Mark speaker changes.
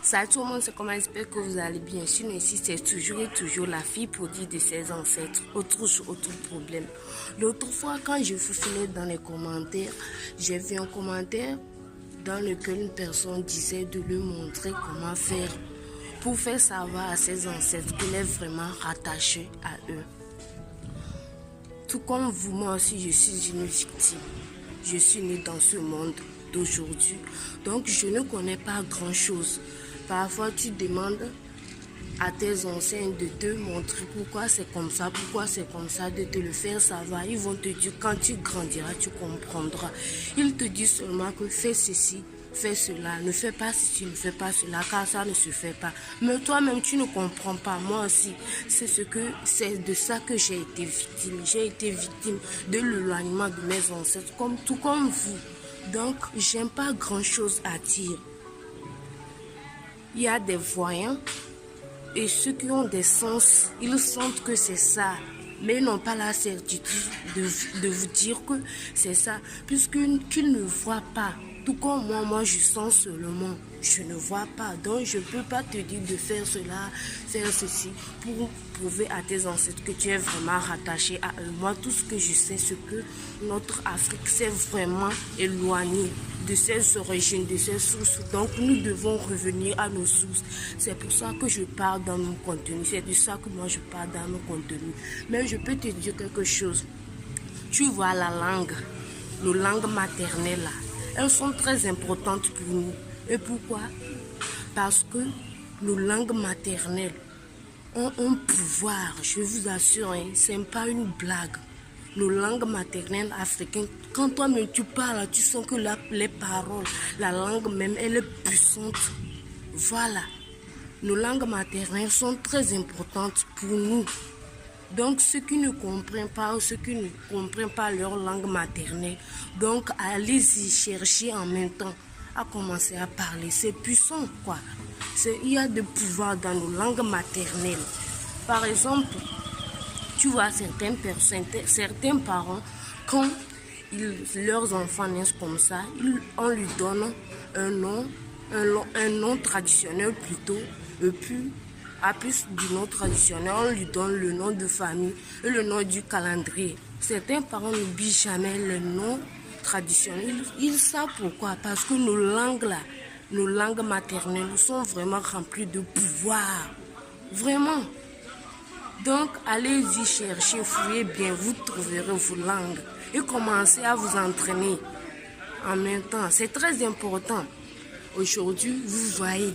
Speaker 1: Salut tout le monde, c'est comment, j'espère que vous allez bien. Sinon ici c'est toujours et toujours la fille prodige de ses ancêtres, autre problème. L'autre fois quand je vous filais dans les commentaires, j'ai vu un commentaire dans lequel une personne disait de lui montrer comment faire pour faire savoir à ses ancêtres qu'il est vraiment rattaché à eux. Tout comme vous, moi aussi je suis une victime. Je suis née dans ce monde d'aujourd'hui, donc je ne connais pas grand chose. Parfois tu demandes à tes anciens de te montrer pourquoi c'est comme ça, de te le faire savoir. Ils vont te dire quand tu grandiras, tu comprendras. Ils te disent seulement que fais ceci, fais cela, ne fais pas ceci, ne fais pas cela, car ça ne se fait pas. Mais toi-même, tu ne comprends pas. Moi aussi, c'est de ça que j'ai été victime. J'ai été victime de l'éloignement de mes ancêtres, tout comme vous. Donc, j'aime pas grand-chose à dire. Il y a des voyants et ceux qui ont des sens, ils sentent que c'est ça. Mais ils n'ont pas la certitude de vous dire que c'est ça, puisqu'ils ne voient pas. Tout comme moi je sens seulement, je ne vois pas. Donc je ne peux pas te dire de faire cela, faire ceci, pour prouver à tes ancêtres que tu es vraiment rattaché à eux. Moi, tout ce que je sais, c'est que notre Afrique s'est vraiment éloignée de ses origines, de ses sources. Donc nous devons revenir à nos sources. C'est pour ça que je parle dans mon contenu. C'est de ça que moi je parle dans mon contenu. Mais je peux te dire quelque chose. Tu vois la langue, nos langues maternelles là, elles sont très importantes pour nous. Et pourquoi? Parce que nos langues maternelles ont un pouvoir, je vous assure, hein, ce n'est pas une blague. Nos langues maternelles africaines, quand toi-même tu parles, tu sens que les paroles, la langue même, elle est puissante. Voilà, nos langues maternelles sont très importantes pour nous. Donc ceux qui ne comprennent pas ou ceux qui ne comprennent pas leur langue maternelle, donc allez-y chercher en même temps à commencer à parler. C'est puissant quoi. Il y a de pouvoir dans nos langues maternelles. Par exemple, tu vois certains parents, quand leurs enfants naissent comme ça, on lui donne un nom traditionnel plutôt, et puis à plus du nom traditionnel, on lui donne le nom de famille et le nom du calendrier. Certains parents n'oublient jamais le nom traditionnel. Ils savent pourquoi. Parce que nos langues là, nos langues maternelles sont vraiment remplies de pouvoir. Vraiment. Donc, allez-y chercher, fouillez bien, vous trouverez vos langues et commencez à vous entraîner en même temps. C'est très important. Aujourd'hui, vous voyez.